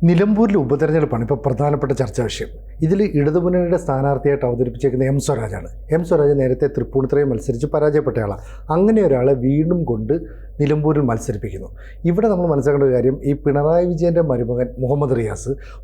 നിലമ്പൂരിലെ ഉപതെരഞ്ഞെടുപ്പാണ് ഇപ്പോൾ പ്രധാനപ്പെട്ട ചർച്ചാ വിഷയം. ഇതിൽ ഇടതുമുന്നണിയുടെ സ്ഥാനാർത്ഥിയായിട്ട് അവതരിപ്പിച്ചേക്കുന്ന എം സ്വരാജാണ്. എം സ്വരാജ് നേരത്തെ തൃപ്പൂണിത്തുറയിൽ മത്സരിച്ച് പരാജയപ്പെട്ടയാളാണ്. അങ്ങനെ ഒരാളെ വീണ്ടും കൊണ്ട് നിലമ്പൂരിൽ മത്സരിപ്പിക്കുന്നു. ഇവിടെ നമ്മൾ മനസ്സിലാക്കേണ്ട ഒരു കാര്യം, ഈ പിണറായി വിജയൻ്റെ മരുമകൻ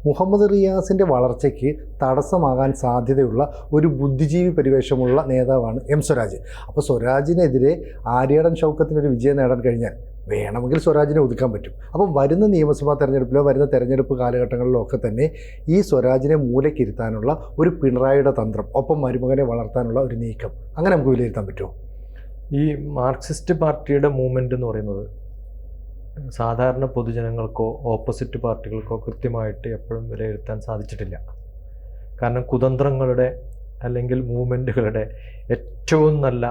മുഹമ്മദ് റിയാസിൻ്റെ വളർച്ചയ്ക്ക് തടസ്സമാകാൻ സാധ്യതയുള്ള ഒരു ബുദ്ധിജീവി പരിവേഷമുള്ള നേതാവാണ് എം സ്വരാജ്. അപ്പോൾ സ്വരാജിനെതിരെ ആര്യാടൻ ഷൗക്കത്തിനൊരു വിജയം നേടാൻ കഴിഞ്ഞാൽ വേണമെങ്കിൽ സ്വരാജിനെ ഒതുക്കാൻ പറ്റും. അപ്പം വരുന്ന നിയമസഭാ തെരഞ്ഞെടുപ്പിലോ വരുന്ന തെരഞ്ഞെടുപ്പ് കാലഘട്ടങ്ങളിലോ ഒക്കെ തന്നെ ഈ സ്വരാജിനെ മൂലക്കിരുത്താനുള്ള ഒരു പിണറായിയുടെ തന്ത്രം, ഒപ്പം മരുമകനെ വളർത്താനുള്ള ഒരു നീക്കം, അങ്ങനെ നമുക്ക് വിലയിരുത്താൻ പറ്റുമോ? ഈ മാർക്സിസ്റ്റ് പാർട്ടിയുടെ മൂവ്മെൻ്റ് എന്ന് പറയുന്നത് സാധാരണ പൊതുജനങ്ങൾക്കോ ഓപ്പോസിറ്റ് പാർട്ടികൾക്കോ കൃത്യമായിട്ട് എപ്പോഴും വിലയിരുത്താൻ സാധിച്ചിട്ടില്ല. കാരണം കുതന്ത്രങ്ങളുടെ അല്ലെങ്കിൽ മൂവ്മെൻറ്റുകളുടെ ഏറ്റവും നല്ല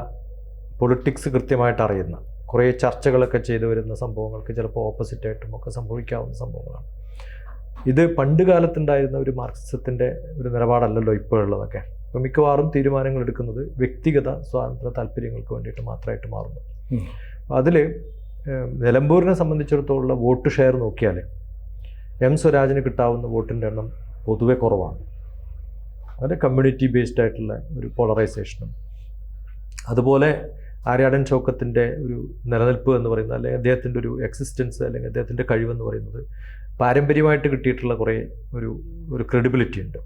പൊളിറ്റിക്സ് കൃത്യമായിട്ട് അറിയുന്ന, കുറേ ചർച്ചകളൊക്കെ ചെയ്തു വരുന്ന സംഭവങ്ങൾക്ക് ചിലപ്പോൾ ഓപ്പോസിറ്റായിട്ടും ഒക്കെ സംഭവിക്കാവുന്ന സംഭവങ്ങളാണ്. ഇത് പണ്ട് കാലത്തുണ്ടായിരുന്ന ഒരു മാർക്സിസത്തിൻ്റെ ഒരു നിലപാടല്ലല്ലോ ഇപ്പോഴുള്ളതൊക്കെ. അപ്പോൾ മിക്കവാറും തീരുമാനങ്ങൾ എടുക്കുന്നത് വ്യക്തിഗത സ്വാതന്ത്ര്യ താല്പര്യങ്ങൾക്ക് വേണ്ടിയിട്ട് മാത്രമായിട്ട് മാറുന്നു. അതിൽ നിലമ്പൂരിനെ സംബന്ധിച്ചിടത്തോളം വോട്ട് ഷെയർ നോക്കിയാൽ എം സ്വരാജിന് കിട്ടാവുന്ന വോട്ടിൻ്റെ എണ്ണം പൊതുവെ കുറവാണ്. അത് കമ്മ്യൂണിറ്റി ബേസ്ഡ് ആയിട്ടുള്ള ഒരു പോളറൈസേഷനും, അതുപോലെ ആര്യാടൻ ഷൗക്കത്തിൻ്റെ ഒരു നിലനിൽപ്പ് എന്ന് പറയുന്നത്, അല്ലെങ്കിൽ അദ്ദേഹത്തിൻ്റെ ഒരു എക്സിസ്റ്റൻസ്, അല്ലെങ്കിൽ അദ്ദേഹത്തിൻ്റെ കഴിവെന്ന് പറയുന്നത് പാരമ്പര്യമായിട്ട് കിട്ടിയിട്ടുള്ള കുറേ ഒരു ക്രെഡിബിലിറ്റി ഉണ്ട്.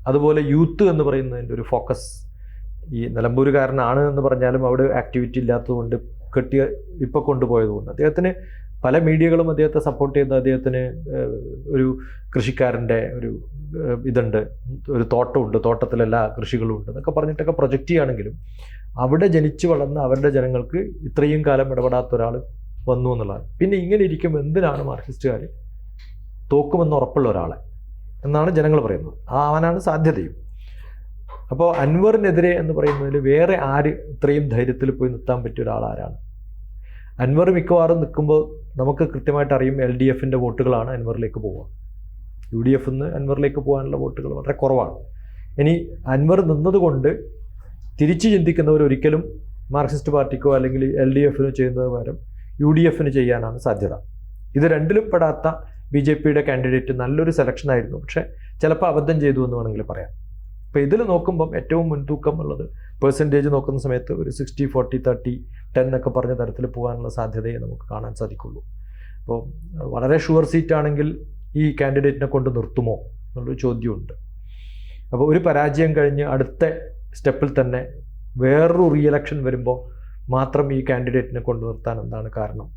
അതുപോലെ യൂത്ത് എന്ന് പറയുന്നതിൻ്റെ ഒരു ഫോക്കസ്, ഈ നിലമ്പൂരുകാരനാണ് എന്ന് പറഞ്ഞാലും അവിടെ ആക്ടിവിറ്റി ഇല്ലാത്തതുകൊണ്ട് ഇപ്പോൾ കൊണ്ടുപോയതുകൊണ്ട് അദ്ദേഹത്തിന് പല മീഡിയകളും അദ്ദേഹത്തെ സപ്പോർട്ട് ചെയ്ത് അദ്ദേഹത്തിന് ഒരു കൃഷിക്കാരൻ്റെ ഒരു ഇതുണ്ട്, ഒരു തോട്ടമുണ്ട്, തോട്ടത്തിലെല്ലാ കൃഷികളും ഉണ്ട് എന്നൊക്കെ പറഞ്ഞിട്ടൊക്കെ പ്രൊജക്റ്റ് ചെയ്യുകയാണെങ്കിലും അവിടെ ജനിച്ചു വളർന്ന അവരുടെ ജനങ്ങൾക്ക് ഇത്രയും കാലം ഇടപെടാത്ത ഒരാൾ വന്നു എന്നുള്ളതാണ്. പിന്നെ ഇങ്ങനെ ഇരിക്കുമ്പോൾ എന്തിനാണ് മാർക്സിസ്റ്റുകാർ തോക്കുമെന്ന് ഉറപ്പുള്ള ഒരാളെ എന്നാണ് ജനങ്ങൾ പറയുന്നത്. അവനാണ് സാധ്യതയും. അപ്പോൾ അൻവറിനെതിരെ എന്ന് പറയുന്നതിൽ വേറെ ആര് ഇത്രയും ധൈര്യത്തിൽ പോയി നിർത്താൻ പറ്റിയ ഒരാളാരാണ്? അൻവർ മിക്കവാറും നിൽക്കുമ്പോൾ നമുക്ക് കൃത്യമായിട്ട് അറിയും LDFൻ്റെ വോട്ടുകളാണ് അൻവറിലേക്ക് പോവുക. UDF നിന്ന് അൻവറിലേക്ക് പോകാനുള്ള വോട്ടുകൾ വളരെ കുറവാണ്. ഇനി അൻവർ നിന്നതുകൊണ്ട് തിരിച്ചു ചിന്തിക്കുന്നവർ ഒരിക്കലും മാർക്സിസ്റ്റ് പാർട്ടിക്കോ അല്ലെങ്കിൽ LDFനോ ചെയ്യുന്നത് പകരം UDFന് ചെയ്യാനാണ് സാധ്യത. ഇത് രണ്ടിലും പെടാത്ത BJPയുടെ കാൻഡിഡേറ്റ് നല്ലൊരു സെലക്ഷനായിരുന്നു, പക്ഷേ ചിലപ്പോൾ അബദ്ധം ചെയ്തു എന്ന് വേണമെങ്കിൽ പറയാം. അപ്പോൾ ഇതിൽ നോക്കുമ്പം ഏറ്റവും മുൻതൂക്കം ഉള്ളത് പെർസെൻറ്റേജ് നോക്കുന്ന സമയത്ത് ഒരു 60-40-30-10 എന്നൊക്കെ പറഞ്ഞ തരത്തിൽ പോകാനുള്ള സാധ്യതയെ നമുക്ക് കാണാൻ സാധിക്കുള്ളൂ. അപ്പോൾ വളരെ ഷുവർ സീറ്റാണെങ്കിൽ ഈ കാൻഡിഡേറ്റിനെ കൊണ്ട് നിർത്തുമോ എന്നുള്ളൊരു ചോദ്യമുണ്ട്. അപ്പോൾ ഒരു പരാജയം കഴിഞ്ഞ് അടുത്ത സ്റ്റെപ്പിൽ തന്നെ വേറൊരു റീഎലക്ഷൻ വരുമ്പോൾ മാത്രം ഈ കാൻഡിഡേറ്റിനെ കൊണ്ടു നിർത്താൻ എന്താണ് കാരണം?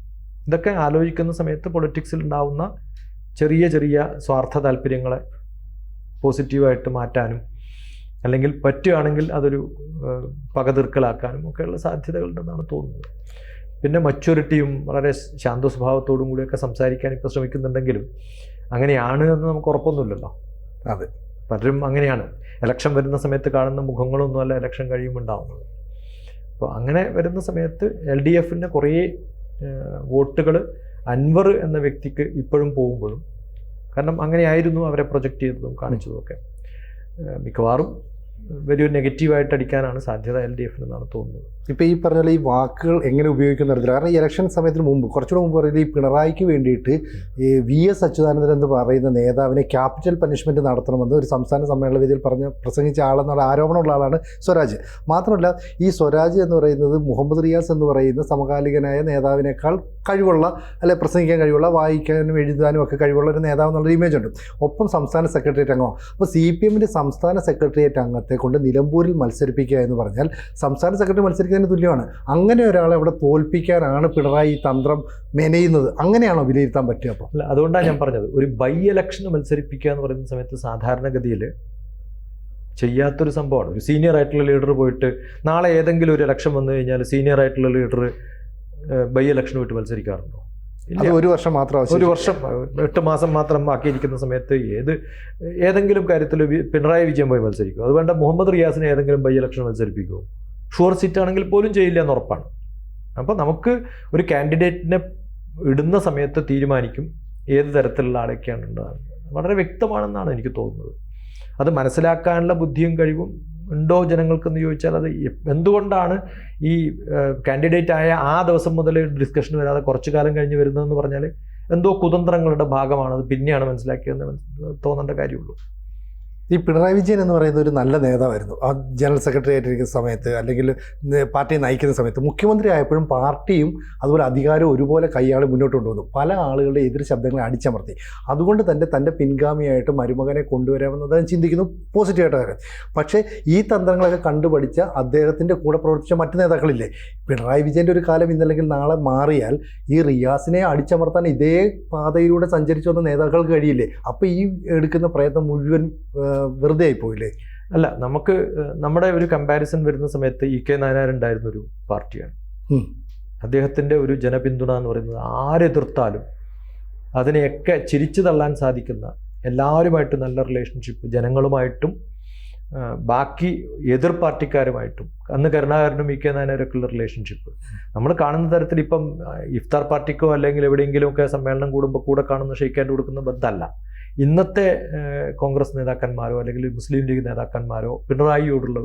ഇതൊക്കെ ആലോചിക്കുന്ന സമയത്ത് പൊളിറ്റിക്സിൽ ഉണ്ടാവുന്ന ചെറിയ ചെറിയ സ്വാർത്ഥ താല്പര്യങ്ങളെ പോസിറ്റീവായിട്ട് മാറ്റാനും അല്ലെങ്കിൽ പറ്റുകയാണെങ്കിൽ അതൊരു പകതീർക്കലാക്കാനും ഒക്കെയുള്ള സാധ്യതകളുണ്ടെന്നാണ് തോന്നുന്നത്. പിന്നെ മച്യൂരിറ്റിയും വളരെ ശാന്ത സ്വഭാവത്തോടും കൂടിയൊക്കെ സംസാരിക്കാൻ ഇപ്പോൾ ശ്രമിക്കുന്നുണ്ടെങ്കിലും അങ്ങനെയാണ് എന്ന് നമുക്ക് ഉറപ്പൊന്നുമില്ലല്ലോ. അതെ, പലരും അങ്ങനെയാണ്. ഇലക്ഷൻ വരുന്ന സമയത്ത് കാണുന്ന മുഖങ്ങളൊന്നുമല്ല ഇലക്ഷൻ കഴിയുമ്പോൾ ഉണ്ടാവുന്നത്. അപ്പോൾ അങ്ങനെ വരുന്ന സമയത്ത് LDFൻ്റെ കുറേ വോട്ടുകൾ അൻവർ എന്ന വ്യക്തിക്ക് ഇപ്പോഴും പോകുമ്പോഴും, കാരണം അങ്ങനെയായിരുന്നു അവരെ പ്രൊജക്റ്റ് ചെയ്തതും കാണിച്ചതുമൊക്കെ, മിക്കവാറും വലിയൊരു നെഗറ്റീവായിട്ട് അടിക്കാനാണ് സാധ്യത LDFന് എന്നാണ് തോന്നുന്നത്. ഇപ്പോൾ ഈ പറഞ്ഞ ഈ വാക്കുകൾ എങ്ങനെ ഉപയോഗിക്കുന്ന തരത്തിൽ, കാരണം ഈ ഇലക്ഷൻ സമയത്തിന് മുമ്പ് കുറച്ചുകൂടെ മുമ്പ് പറയുന്നത് ഈ പിണറായിക്ക് വേണ്ടിയിട്ട് ഈ VS അച്യുതാനന്ദൻ എന്ന് പറയുന്ന നേതാവിനെ ക്യാപിറ്റൽ പനിഷ്മെൻറ്റ് നടത്തണമെന്ന് ഒരു സംസ്ഥാന സമ്മേളന വേദിയിൽ പ്രസംഗിച്ച ആളെന്നുള്ള ആരോപണമുള്ള ആളാണ് സ്വരാജ്. മാത്രമല്ല ഈ സ്വരാജ് എന്ന് പറയുന്നത് മുഹമ്മദ് റിയാസ് എന്ന് പറയുന്ന സമകാലികനായ നേതാവിനേക്കാൾ കഴിവുള്ള, അല്ലെ പ്രസംഗിക്കാൻ കഴിവുള്ള, വായിക്കാനും എഴുതാനും ഒക്കെ കഴിവുള്ള ഒരു നേതാവ് എന്നുള്ളൊരു ഇമേജ് ഉണ്ട്. ഒപ്പം സംസ്ഥാന സെക്രട്ടേറിയറ്റ് അംഗമാണ്. അപ്പോൾ CPMൻ്റെ സംസ്ഥാന സെക്രട്ടേറിയറ്റ് അംഗത്തെ കൊണ്ട് നിലമ്പൂരിൽ മത്സരിപ്പിക്കുക എന്ന് പറഞ്ഞാൽ സംസ്ഥാന സെക്രട്ടറി മത്സരിക്കുന്നതിന് തുല്യമാണ്. അങ്ങനെ ഒരാളെ അവിടെ തോൽപ്പിക്കാനാണ് പിണറായി ഈ തന്ത്രം മെനയുന്നത്. അങ്ങനെയാണോ വിലയിരുത്താൻ പറ്റുക? അപ്പോൾ അല്ല, അതുകൊണ്ടാണ് ഞാൻ പറഞ്ഞത്, ഒരു ബൈ ഇലക്ഷന് മത്സരിപ്പിക്കുക എന്ന് പറയുന്ന സമയത്ത് സാധാരണഗതിയിൽ ചെയ്യാത്തൊരു സംഭവമാണ്. ഒരു സീനിയർ ആയിട്ടുള്ള ലീഡർ പോയിട്ട് നാളെ ഏതെങ്കിലും ഒരു ഇലക്ഷൻ വന്നു കഴിഞ്ഞാൽ സീനിയർ ആയിട്ടുള്ള ലീഡർ ബൈ ഇലക്ഷന് പോയിട്ട് മത്സരിക്കാറുണ്ടോ? അത് ഒരു വർഷം മാത്രം, 1 വർഷം 8 മാസം മാത്രം ആക്കിയിരിക്കുന്ന സമയത്ത് ഏതെങ്കിലും കാര്യത്തിൽ പിണറായി വിജയൻ പോയി മത്സരിക്കും? അതുകൊണ്ട് മുഹമ്മദ് റിയാസിനെ ഏതെങ്കിലും ബൈ ഇലക്ഷൻ മത്സരിപ്പിക്കുമോ? ഷുവർ സീറ്റ് ആണെങ്കിൽ പോലും ചെയ്യില്ല എന്ന് ഉറപ്പാണ്. അപ്പോൾ നമുക്ക് ഒരു കാൻഡിഡേറ്റിനെ ഇടുന്ന സമയത്ത് തീരുമാനിക്കും ഏത് തരത്തിലുള്ള ആളൊക്കെയാണ് ഉണ്ടാകുന്നത്. വളരെ വ്യക്തമാണെന്നാണ് എനിക്ക് തോന്നുന്നത്. അത് മനസ്സിലാക്കാനുള്ള ബുദ്ധിയും കഴിവും ഉണ്ടോ ജനങ്ങൾക്കെന്ന് ചോദിച്ചാൽ അത് എന്തുകൊണ്ടാണ് ഈ കാൻഡിഡേറ്റ് ആയ ആ ദിവസം മുതൽ ഡിസ്കഷൻ വരാതെ കുറച്ചു കാലം കഴിഞ്ഞ് വരുന്നതെന്ന് പറഞ്ഞാൽ എന്തോ കുതന്ത്രങ്ങളുടെ ഭാഗമാണത് പിന്നെയാണ് മനസ്സിലാക്കിയതെന്ന് തോന്നേണ്ട കാര്യമുള്ളൂ. ഈ പിണറായി വിജയൻ എന്ന് പറയുന്ന ഒരു നല്ല നേതാവായിരുന്നു. ആ ജനറൽ സെക്രട്ടറി ആയിട്ടിരിക്കുന്ന സമയത്ത്, അല്ലെങ്കിൽ പാർട്ടിയെ നയിക്കുന്ന സമയത്ത്, മുഖ്യമന്ത്രി ആയപ്പോഴും പാർട്ടിയും അതുപോലെ അധികാരവും ഒരുപോലെ കൈയാളി മുന്നോട്ട് കൊണ്ടുവന്നു. പല ആളുകളുടെ എതിർ ശബ്ദങ്ങളെ അടിച്ചമർത്തി. അതുകൊണ്ട് തൻ്റെ പിൻഗാമിയായിട്ട് മരുമകനെ കൊണ്ടുവരാമെന്നത് ചിന്തിക്കുന്നു പോസിറ്റീവായിട്ട് കാര്യം. പക്ഷേ ഈ തന്ത്രങ്ങളൊക്കെ കണ്ടുപഠിച്ച അദ്ദേഹത്തിൻ്റെ കൂടെ പ്രവർത്തിച്ച മറ്റ് നേതാക്കളില്ലേ? പിണറായി വിജയൻ്റെ ഒരു കാലം ഇന്നല്ലെങ്കിൽ നാളെ മാറിയാൽ ഈ റിയാസിനെ അടിച്ചമർത്താൻ ഇതേ പാതയിലൂടെ സഞ്ചരിച്ചു വന്ന നേതാക്കൾക്ക് കഴിയില്ലേ? അപ്പോൾ ഈ എടുക്കുന്ന പ്രയത്നം മുഴുവൻ വെറുതെ ആയിപ്പോയില്ലേ? അല്ല, നമുക്ക് നമ്മുടെ ഒരു കമ്പാരിസൺ വരുന്ന സമയത്ത് EK നായനാർ ഉണ്ടായിരുന്ന ഒരു പാർട്ടിയാണ്. അദ്ദേഹത്തിൻ്റെ ഒരു ജനപിന്തുണ എന്ന് പറയുന്നത് ആരെതിർത്താലും അതിനെയൊക്കെ ചിരിച്ചു തള്ളാൻ സാധിക്കുന്ന, എല്ലാവരുമായിട്ടും നല്ല റിലേഷൻഷിപ്പ്, ജനങ്ങളുമായിട്ടും ബാക്കി എതിർ പാർട്ടിക്കാരുമായിട്ടും, അന്ന് കരുണാകരനും EK നായനാരൊക്കെയുള്ള റിലേഷൻഷിപ്പ് നമ്മൾ കാണുന്ന തരത്തിൽ ഇപ്പം ഇഫ്താർ പാർട്ടിക്കോ അല്ലെങ്കിൽ എവിടെയെങ്കിലുമൊക്കെ സമ്മേളനം കൂടുമ്പോൾ കൂടെ കാണുന്ന ഷെയ്ക്കാൻഡ് കൊടുക്കുന്ന ബന്ധമല്ല ഇന്നത്തെ കോൺഗ്രസ് നേതാക്കന്മാരോ അല്ലെങ്കിൽ മുസ്ലിം ലീഗ് നേതാക്കന്മാരോ പിണറായിയോടുള്ള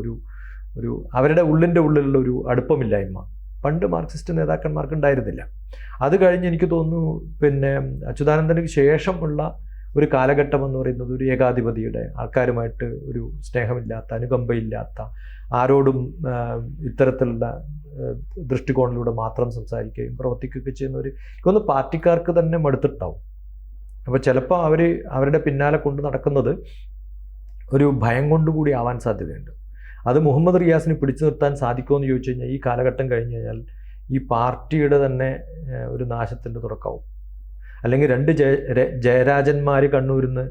ഒരു അവരുടെ ഉള്ളിലുള്ള ഒരു അടുപ്പമില്ലായ്മ പണ്ട് മാർക്സിസ്റ്റ് നേതാക്കന്മാർക്ക് ഉണ്ടായിരുന്നില്ല. അത് കഴിഞ്ഞ് എനിക്ക് തോന്നുന്നു പിന്നെ അച്യുതാനന്ദന് ശേഷമുള്ള ഒരു കാലഘട്ടം എന്ന് പറയുന്നത് ഒരു ഏകാധിപതിയുടെ, ആൾക്കാരുമായിട്ട് ഒരു സ്നേഹമില്ലാത്ത, അനുകമ്പയില്ലാത്ത, ആരോടും ഇത്തരത്തിലുള്ള ദൃഷ്ടികോണിലൂടെ മാത്രം സംസാരിക്കുകയും പ്രവർത്തിക്കുകയൊക്കെ ചെയ്യുന്ന എനിക്കൊന്ന് പാർട്ടിക്കാർക്ക് തന്നെ മടുത്തിട്ടാവും. അപ്പോൾ ചിലപ്പോൾ അവരുടെ പിന്നാലെ കൊണ്ട് നടക്കുന്നത് ഒരു ഭയം കൊണ്ടുകൂടി ആവാൻ സാധ്യതയുണ്ട്. അത് മുഹമ്മദ് റിയാസിന് പിടിച്ചു നിർത്താൻ സാധിക്കുമോ എന്ന് ചോദിച്ചു കഴിഞ്ഞാൽ ഈ കാലഘട്ടം കഴിഞ്ഞ് കഴിഞ്ഞാൽ ഈ പാർട്ടിയുടെ തന്നെ ഒരു നാശത്തിൻ്റെ തുടക്കമാവും. അല്ലെങ്കിൽ 2 ജയരാജന്മാർ കണ്ണൂരിന്ന്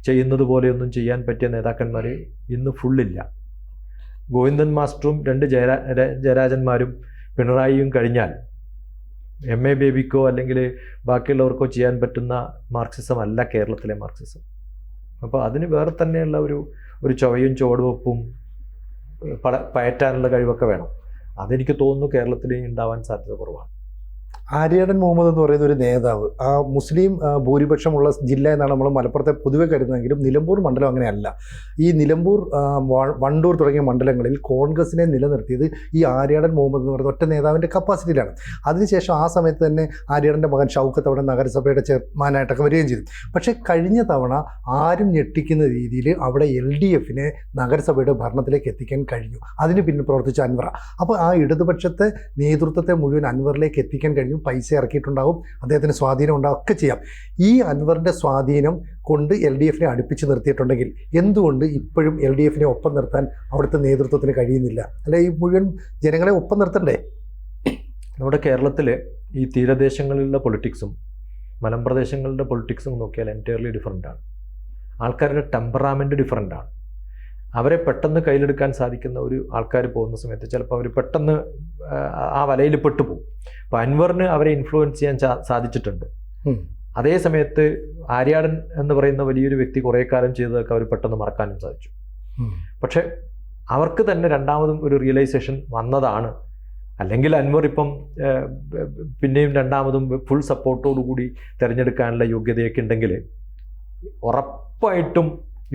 ചെയ്യുന്നത് പോലെയൊന്നും ചെയ്യാൻ പറ്റിയ നേതാക്കന്മാർ ഇന്ന് ഫുള്ളില്ല. ഗോവിന്ദൻ മാസ്റ്ററും 2 ജയരാജന്മാരും പിണറായിയും കഴിഞ്ഞാൽ MA ബേബിക്കോ അല്ലെങ്കിൽ ബാക്കിയുള്ളവർക്കോ ചെയ്യാൻ പറ്റുന്ന മാർക്സിസം അല്ല കേരളത്തിലെ മാർക്സിസം. അപ്പോൾ അതിന് വേറെ തന്നെയുള്ള ഒരു ചൊവ്വയും ചുവടുവെപ്പും പയറ്റാനുള്ള കഴിവൊക്കെ വേണം. അതെനിക്ക് തോന്നുന്നു കേരളത്തിൽ ഉണ്ടാവാൻ സാധ്യത കുറവാണ്. ആര്യാടൻ മുഹമ്മദ് എന്ന് പറയുന്ന ഒരു നേതാവ്, ആ മുസ്ലിം ഭൂരിപക്ഷമുള്ള ജില്ല എന്നാണ് നമ്മൾ മലപ്പുറത്തെ പൊതുവെ കരുതുന്നതെങ്കിലും നിലമ്പൂർ മണ്ഡലം അങ്ങനെയല്ല. ഈ നിലമ്പൂർ, വണ്ടൂർ തുടങ്ങിയ മണ്ഡലങ്ങളിൽ കോൺഗ്രസിനെ നിലനിർത്തിയത് ഈ ആര്യാടൻ മുഹമ്മദ് എന്ന് പറയുന്ന ഒറ്റ നേതാവിൻ്റെ കപ്പാസിറ്റിയിലാണ്. അതിനുശേഷം ആ സമയത്ത് തന്നെ ആര്യാടൻ്റെ മകൻ ഷൗക്കത്ത് അവിടെ നഗരസഭയുടെ ചെയർമാനായിട്ടൊക്കെ വരികയും ചെയ്തു. പക്ഷേ കഴിഞ്ഞ തവണ ആരും ഞെട്ടിക്കുന്ന രീതിയിൽ അവിടെ LDFനെ നഗരസഭയുടെ ഭരണത്തിലേക്ക് എത്തിക്കാൻ കഴിഞ്ഞു. അതിന് പിന്നെ പ്രവർത്തിച്ച അൻവറ. അപ്പോൾ ആ ഇടതുപക്ഷത്തെ നേതൃത്വത്തെ മുഴുവൻ അൻവറിലേക്ക് എത്തിക്കാൻ കഴിഞ്ഞു. പൈസ ഇറക്കിയിട്ടുണ്ടാവും, അദ്ദേഹത്തിന് സ്വാധീനം ഉണ്ടാവും, ഒക്കെ ചെയ്യാം. ഈ അൻവറിൻ്റെ സ്വാധീനം കൊണ്ട് LDFനെ അടുപ്പിച്ച് നിർത്തിയിട്ടുണ്ടെങ്കിൽ എന്തുകൊണ്ട് ഇപ്പോഴും LDFനെ ഒപ്പം നിർത്താൻ അവിടുത്തെ നേതൃത്വത്തിന് കഴിയുന്നില്ല? അല്ല, ഈ മുഴുവൻ ജനങ്ങളെ ഒപ്പം നിർത്തണ്ടേ? നമ്മുടെ കേരളത്തിൽ ഈ തീരദേശങ്ങളിലുള്ള പൊളിറ്റിക്സും മലമ്പ്രദേശങ്ങളുടെ പൊളിറ്റിക്സും നോക്കിയാൽ എൻറ്റയർലി ഡിഫറൻ്റാണ്. ആൾക്കാരുടെ ടെമ്പറാമെൻറ്റ് ഡിഫറൻ്റാണ്. അവരെ പെട്ടെന്ന് കയ്യിലെടുക്കാൻ സാധിക്കുന്ന ഒരു ആൾക്കാർ പോകുന്ന സമയത്ത് ചിലപ്പോൾ അവർ പെട്ടെന്ന് ആ വലയിൽ പെട്ടുപോകും. അപ്പോൾ അൻവറിന് അവരെ ഇൻഫ്ലുവൻസ് ചെയ്യാൻ സാധിച്ചിട്ടുണ്ട്. അതേ സമയത്ത് ആര്യാടൻ എന്ന് പറയുന്ന വലിയൊരു വ്യക്തി കുറേ കാലം ചെയ്തതൊക്കെ അവർ പെട്ടെന്ന് മറക്കാനും സാധിച്ചു. പക്ഷേ അവർക്ക് തന്നെ രണ്ടാമതും ഒരു റിയലൈസേഷൻ വന്നതാണ്. അല്ലെങ്കിൽ അൻവർ ഇപ്പം പിന്നെയും രണ്ടാമതും ഫുൾ സപ്പോർട്ടോടുകൂടി തിരഞ്ഞെടുക്കാനുള്ള യോഗ്യതയൊക്കെ ഉണ്ടെങ്കിൽ ഉറപ്പായിട്ടും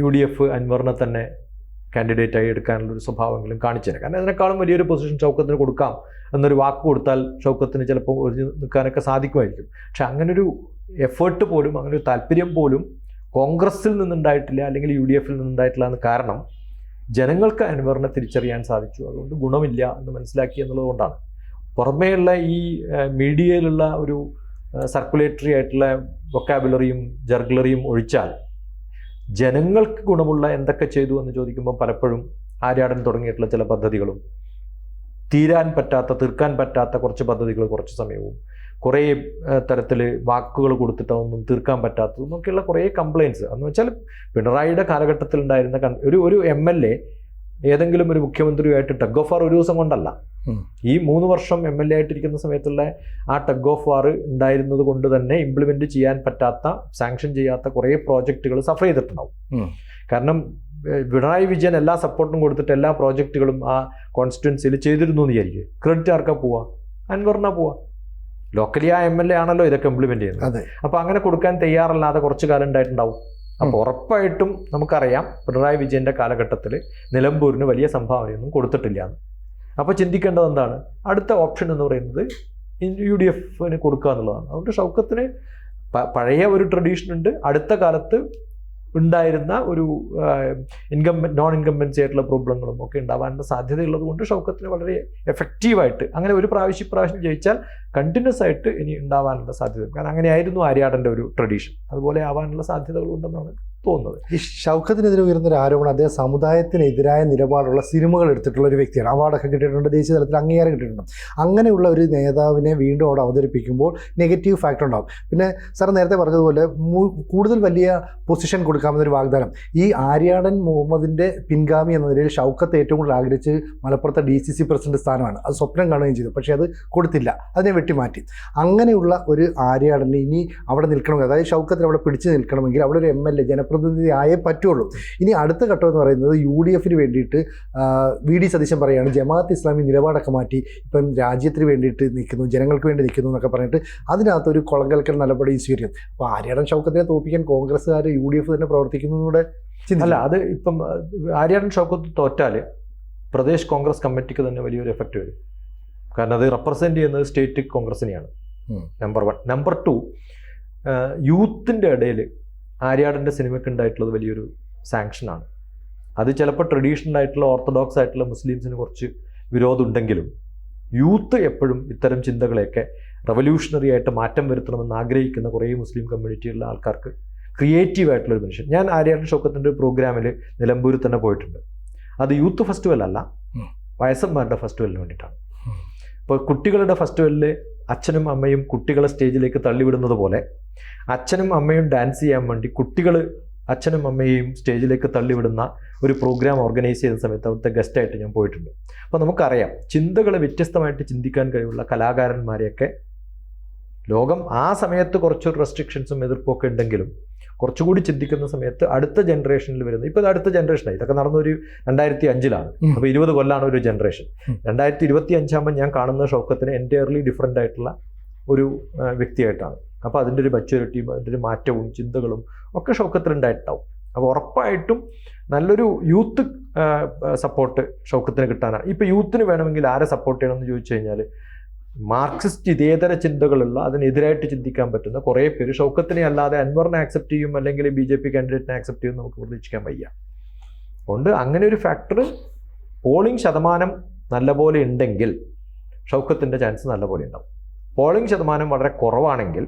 UDF അൻവറിനെ തന്നെ കാൻഡിഡേറ്റായി എടുക്കാനുള്ളൊരു സ്വഭാവമെങ്കിലും കാണിച്ചേനെ. കാരണം അതിനേക്കാളും വലിയൊരു പൊസിഷൻ ഷൗക്കത്തിന് കൊടുക്കാം എന്നൊരു വാക്ക് കൊടുത്താൽ ഷൗക്കത്തിന് ചിലപ്പോൾ ഒഴിഞ്ഞു നിൽക്കാനൊക്കെ സാധിക്കുമായിരിക്കും. പക്ഷെ അങ്ങനൊരു എഫേർട്ട് പോലും, അങ്ങനൊരു താല്പര്യം പോലും കോൺഗ്രസിൽ നിന്നുണ്ടായിട്ടില്ല, അല്ലെങ്കിൽ UDFൽ നിന്നുണ്ടായിട്ടില്ല എന്ന് കാരണം ജനങ്ങൾക്ക് അൻവറിനെ തിരിച്ചറിയാൻ സാധിച്ചു. അതുകൊണ്ട് ഗുണമില്ല എന്ന് മനസ്സിലാക്കി എന്നുള്ളത് കൊണ്ടാണ്. പുറമേയുള്ള ഈ മീഡിയയിലുള്ള ഒരു സർക്കുലേറ്ററി ആയിട്ടുള്ള വൊക്കാബുലറിയും ജർഗുലറിയും ഒഴിച്ചാൽ ജനങ്ങൾക്ക് ഗുണമുള്ള എന്തൊക്കെ ചെയ്തു എന്ന് ചോദിക്കുമ്പോൾ പലപ്പോഴും ആര്യാടൻ തുടങ്ങിയിട്ടുള്ള ചില പദ്ധതികളും, തീർക്കാൻ പറ്റാത്ത കുറച്ച് പദ്ധതികൾ കുറച്ച് സമയവും, കുറേ തരത്തിൽ വാക്കുകൾ കൊടുത്തിട്ടൊന്നും തീർക്കാൻ പറ്റാത്തതും ഒക്കെയുള്ള കുറേ കംപ്ലയിൻറ്റ്സ്. എന്ന് വെച്ചാൽ പിണറായിയുടെ കാലഘട്ടത്തിൽ ഉണ്ടായിരുന്ന ഒരു MLA ഏതെങ്കിലും ഒരു മുഖ്യമന്ത്രിയുമായിട്ട് ടഗ് ഓഫ് വാർ ഒരു ദിവസം കൊണ്ടല്ല, ഈ 3 വർഷം MLA ആയിട്ടിരിക്കുന്ന സമയത്തുള്ള ആ ടഗ് ഓഫ് വാർ ഉണ്ടായിരുന്നത് കൊണ്ട് തന്നെ ഇംപ്ലിമെൻറ്റ് ചെയ്യാൻ പറ്റാത്ത, സാങ്ഷൻ ചെയ്യാത്ത കുറേ പ്രോജക്റ്റുകൾ സഫർ ചെയ്തിട്ടുണ്ടാവും. കാരണം പിണറായി വിജയൻ എല്ലാ സപ്പോർട്ടും കൊടുത്തിട്ട് എല്ലാ പ്രോജക്റ്റുകളും ആ കോൺസ്റ്റിറ്റ്യുവൻസിയിൽ ചെയ്തിരുന്നു എന്ന് വിചാരിക്കുക. ക്രെഡിറ്റ് ആർക്കാ പോവുക? അൻവറിനാ പോവുക. ലോക്കലി ആ MLA ആണല്ലോ ഇതൊക്കെ ഇംപ്ലിമെൻറ്റ് ചെയ്യുന്നത്. അപ്പോൾ അങ്ങനെ കൊടുക്കാൻ തയ്യാറല്ലാതെ കുറച്ച് കാലം ഉണ്ടായിട്ടുണ്ടാവും. അപ്പോൾ ഉറപ്പായിട്ടും നമുക്കറിയാം പിണറായി വിജയൻ്റെ കാലഘട്ടത്തിൽ നിലമ്പൂരിന് വലിയ സംഭാവനയൊന്നും കൊടുത്തിട്ടില്ല എന്ന്. അപ്പോൾ ചിന്തിക്കേണ്ടത് എന്താണ്? അടുത്ത ഓപ്ഷൻ എന്ന് പറയുന്നത് UDFന് കൊടുക്കുക എന്നുള്ളതാണ്. അതുകൊണ്ട് ഷൗക്കത്തിന് പഴയ ഒരു ട്രഡീഷൻ ഉണ്ട്, അടുത്ത കാലത്ത് ഉണ്ടായിരുന്ന ഒരു നോൺ ഇൻകംബൻസി ആയിട്ടുള്ള പ്രോബ്ലങ്ങളും ഒക്കെ ഉണ്ടാവാനുള്ള സാധ്യതയുള്ളത് കൊണ്ട് ഷൗക്കത്തിന് വളരെ എഫക്റ്റീവായിട്ട് അങ്ങനെ ഒരു പ്രാവശ്യം ജയിച്ചാൽ കണ്ടിന്യൂസ് ആയിട്ട് ഇനി ഉണ്ടാവാനുള്ള സാധ്യത, കാരണം അങ്ങനെയായിരുന്നു ആര്യാടൻ്റെ ഒരു ട്രഡീഷൻ, അതുപോലെ ആവാനുള്ള സാധ്യതകളുണ്ടെന്നാണ് തോന്നുന്നത്. ഈ ഷൗക്കത്തിനെതിരെ ഉയർന്നൊരു ആരോപണം അദ്ദേഹം സമുദായത്തിനെതിരായ നിലപാടുള്ള സിനിമകൾ എടുത്തിട്ടുള്ള ഒരു വ്യക്തിയാണ്. അവാർഡൊക്കെ കിട്ടിയിട്ടുണ്ട്, ദേശീയ തലത്തിൽ അംഗീകാരം കിട്ടിയിട്ടുണ്ട്. അങ്ങനെയുള്ള ഒരു നേതാവിനെ വീണ്ടും അവിടെ അവതരിപ്പിക്കുമ്പോൾ നെഗറ്റീവ് ഫാക്ടർ ഉണ്ടാകും. പിന്നെ സാർ നേരത്തെ പറഞ്ഞതുപോലെ കൂടുതൽ വലിയ പൊസിഷൻ കൊടുക്കാമെന്നൊരു വാഗ്ദാനം ഈ ആര്യാടൻ മുഹമ്മദിൻ്റെ പിൻഗാമി എന്ന നിലയിൽ ഷൗക്കത്ത് ഏറ്റവും കൂടുതൽ ആഗ്രഹിച്ച് മലപ്പുറത്തെ DCC പ്രസിഡന്റ് സ്ഥാനമാണ്. അത് സ്വപ്നം കാണുകയും ചെയ്തു, പക്ഷേ അത് കൊടുത്തില്ല, അതിനെ വെട്ടിമാറ്റി. അങ്ങനെയുള്ള ഒരു ആര്യാടന് ഇനി അവിടെ നിൽക്കണമെങ്കിൽ, അതായത് ഷൗക്കത്തിന് അവിടെ പിടിച്ചു നിൽക്കണമെങ്കിൽ അവിടെ ഒരു MLA ജനപ്രതിനിധി ആയേ പറ്റുള്ളൂ. ഇനി അടുത്ത ഘട്ടം എന്ന് പറയുന്നത് UDF വേണ്ടിയിട്ട് VD സതീശൻ പറയുകയാണ് ജമാഅത്ത് ഇസ്ലാമി നിലപാടൊക്കെ മാറ്റി ഇപ്പം രാജ്യത്തിന് വേണ്ടിയിട്ട് നിൽക്കുന്നു, ജനങ്ങൾക്ക് വേണ്ടി നിൽക്കുന്നു എന്നൊക്കെ പറഞ്ഞിട്ട് അതിനകത്തൊരു കൊളങ്കൽക്കൽ നടപടിയും സ്വീകരിക്കും. അപ്പോൾ ആര്യാടൻ ഷൗക്കത്തിനെ തോൽപ്പിക്കാൻ കോൺഗ്രസ്സുകാർ UDF തന്നെ പ്രവർത്തിക്കുന്നതിലൂടെ അല്ല, അത് ഇപ്പം ആര്യാടൻ ഷൗക്കത്ത് തോറ്റാൽ പ്രദേശ് കോൺഗ്രസ് കമ്മിറ്റിക്ക് തന്നെ വലിയൊരു എഫക്റ്റ് വരും. കാരണം അത് റെപ്രസെൻറ്റ് ചെയ്യുന്നത് സ്റ്റേറ്റ് കോൺഗ്രസിനെയാണ്, നമ്പർ 1. നമ്പർ 2, യൂത്തിൻ്റെ ഇടയിൽ ആര്യാടൻ്റെ സിനിമയ്ക്ക് ഉണ്ടായിട്ടുള്ളത് വലിയൊരു സാങ്ഷനാണ്. അത് ചിലപ്പോൾ ട്രഡീഷണൽ ആയിട്ടുള്ള ഓർത്തഡോക്സ് ആയിട്ടുള്ള മുസ്ലിംസിന് കുറച്ച് വിരോധം ഉണ്ടെങ്കിലും യൂത്ത് എപ്പോഴും ഇത്തരം ചിന്തകളെയൊക്കെ റവല്യൂഷണറി ആയിട്ട് മാറ്റം വരുത്തണമെന്ന് ആഗ്രഹിക്കുന്ന കുറേ മുസ്ലിം കമ്മ്യൂണിറ്റിയിലുള്ള ആൾക്കാർക്ക് ക്രിയേറ്റീവായിട്ടുള്ളൊരു മനുഷ്യൻ. ഞാൻ ആര്യാടൻ ഷൗക്കത്തിൻ്റെ പ്രോഗ്രാമിൽ നിലമ്പൂരിൽ തന്നെ പോയിട്ടുണ്ട്. അത് യൂത്ത് ഫെസ്റ്റിവൽ അല്ല, വയസ്സന്മാരുടെ ഫെസ്റ്റിവലിന് വേണ്ടിയിട്ടാണ്. ഇപ്പോൾ കുട്ടികളുടെ ഫെസ്റ്റിവലിൽ അച്ഛനും അമ്മയും കുട്ടികളെ സ്റ്റേജിലേക്ക് തള്ളിവിടുന്നത് പോലെ അച്ഛനും അമ്മയും ഡാൻസ് ചെയ്യാൻ വേണ്ടി കുട്ടികൾ അച്ഛനും അമ്മയെയും സ്റ്റേജിലേക്ക് തള്ളിവിടുന്ന ഒരു പ്രോഗ്രാം ഓർഗനൈസ് ചെയ്യുന്ന സമയത്ത് അവിടുത്തെ ഗസ്റ്റായിട്ട് ഞാൻ പോയിട്ടുണ്ട്. അപ്പോൾ നമുക്കറിയാം ചിന്തകളെ വ്യത്യസ്തമായിട്ട് ചിന്തിക്കാൻ കഴിവുള്ള കലാകാരന്മാരെയൊക്കെ ലോകം ആ സമയത്ത് കുറച്ചൊരു റെസ്ട്രിക്ഷൻസും എതിർപ്പൊക്കെ ഉണ്ടെങ്കിലും കുറച്ചുകൂടി ചിന്തിക്കുന്ന സമയത്ത് അടുത്ത ജനറേഷനിൽ വരുന്നത്, ഇപ്പോൾ ഇത് അടുത്ത ജനറേഷനായി, ഇതൊക്കെ നടന്നൊരു 2005-ലാണ്. അപ്പോൾ 20 കൊല്ലമാണ് ഒരു ജനറേഷൻ. 2025 ആകുമ്പോൾ ഞാൻ കാണുന്ന ഷൗക്കത്തിന് എൻറ്റയർലി ഡിഫറെൻ്റ് ആയിട്ടുള്ള ഒരു വ്യക്തിയായിട്ടാണ്. അപ്പോൾ അതിൻ്റെ ഒരു മെച്യൂരിറ്റിയും അതിൻ്റെ ഒരു മാറ്റവും ചിന്തകളും ഒക്കെ ഷൗക്കത്തിനുണ്ടായിട്ടുണ്ടാവും. അപ്പോൾ ഉറപ്പായിട്ടും നല്ലൊരു യൂത്ത് സപ്പോർട്ട് ഷൗക്കത്തിന് കിട്ടാനാണ്. ഇപ്പോൾ യൂത്തിന് വേണമെങ്കിൽ ആരെ സപ്പോർട്ട് ചെയ്യണമെന്ന് ചോദിച്ചു കഴിഞ്ഞാൽ മാർക്സിസ്റ്റ് ഇതേതര ചിന്തകളുള്ള അതിനെതിരായിട്ട് ചിന്തിക്കാൻ പറ്റുന്ന കുറേ പേര് ഷൗക്കത്തിനെ അല്ലാതെ അൻവറിനെ ആക്സെപ്റ്റ് ചെയ്യും, അല്ലെങ്കിൽ BJP കാൻഡിഡേറ്റിനെ ആക്സെപ്റ്റ് ചെയ്യും നമുക്ക് പ്രതീക്ഷിക്കാൻ വയ്യ. അതുകൊണ്ട് അങ്ങനെ ഒരു ഫാക്ടർ പോളിംഗ് ശതമാനം നല്ലപോലെ ഉണ്ടെങ്കിൽ ഷൗക്കത്തിൻ്റെ ചാൻസ് നല്ലപോലെ ഉണ്ടാവും. പോളിംഗ് ശതമാനം വളരെ കുറവാണെങ്കിൽ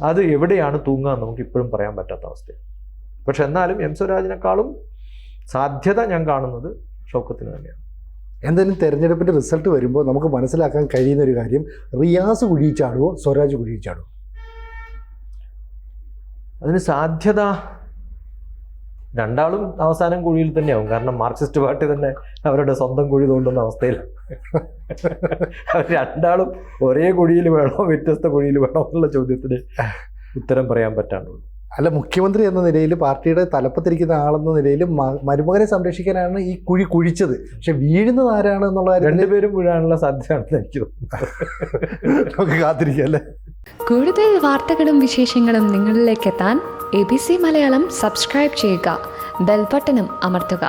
അത് എവിടെയാണ് തൂങ്ങുക എന്ന് നമുക്ക് ഇപ്പോഴും പറയാൻ പറ്റാത്ത അവസ്ഥയാണ്. പക്ഷെ എന്നാലും M സ്വരാജിനേക്കാളും സാധ്യത ഞാൻ കാണുന്നത് ഷൗക്കത്തിന് തന്നെയാണ്. എന്തായാലും തെരഞ്ഞെടുപ്പിൻ്റെ റിസൾട്ട് വരുമ്പോൾ നമുക്ക് മനസ്സിലാക്കാൻ കഴിയുന്ന ഒരു കാര്യം, റിയാസ് കുഴിച്ചാടുവോ സ്വരാജ് കുഴിച്ചാടുവോ? അതിന് സാധ്യത രണ്ടാളും അവസാനം കുഴിയിൽ തന്നെയാവും. കാരണം മാർക്സിസ്റ്റ് പാർട്ടി തന്നെ അവരുടെ സ്വന്തം കുഴി തോണ്ടുന്ന അവസ്ഥയിലാണ്. അവർ രണ്ടാളും ഒരേ കുഴിയിൽ വേണോ വ്യത്യസ്ത കുഴിയിൽ വേണോ എന്നുള്ള ചോദ്യത്തിന് ഉത്തരം പറയാൻ പറ്റാണ്ടുള്ളൂ. അല്ല, മുഖ്യമന്ത്രി എന്ന നിലയിൽ പാർട്ടിയുടെ തലപ്പത്തിരിക്കുന്ന ആളെന്ന നിലയിൽ മരുമകനെ സംരക്ഷിക്കാനാണ് ഈ കുഴി കുഴിച്ചത്. പക്ഷെ വീഴുന്നത് ആരാണ് എന്നുള്ള കാര്യം രണ്ടുപേരും വീഴാനുള്ള സാധ്യതയാണെന്ന് എനിക്ക് തോന്നുന്നു. നമുക്ക് കാത്തിരിക്കാം അല്ലേ. കൂടുതൽ വാർത്തകളും വിശേഷങ്ങളും നിങ്ങളിലേക്ക് എത്താൻ ABC മലയാളം സബ്സ്ക്രൈബ് ചെയ്യുക, ബെൽ ബട്ടണും അമർത്തുക.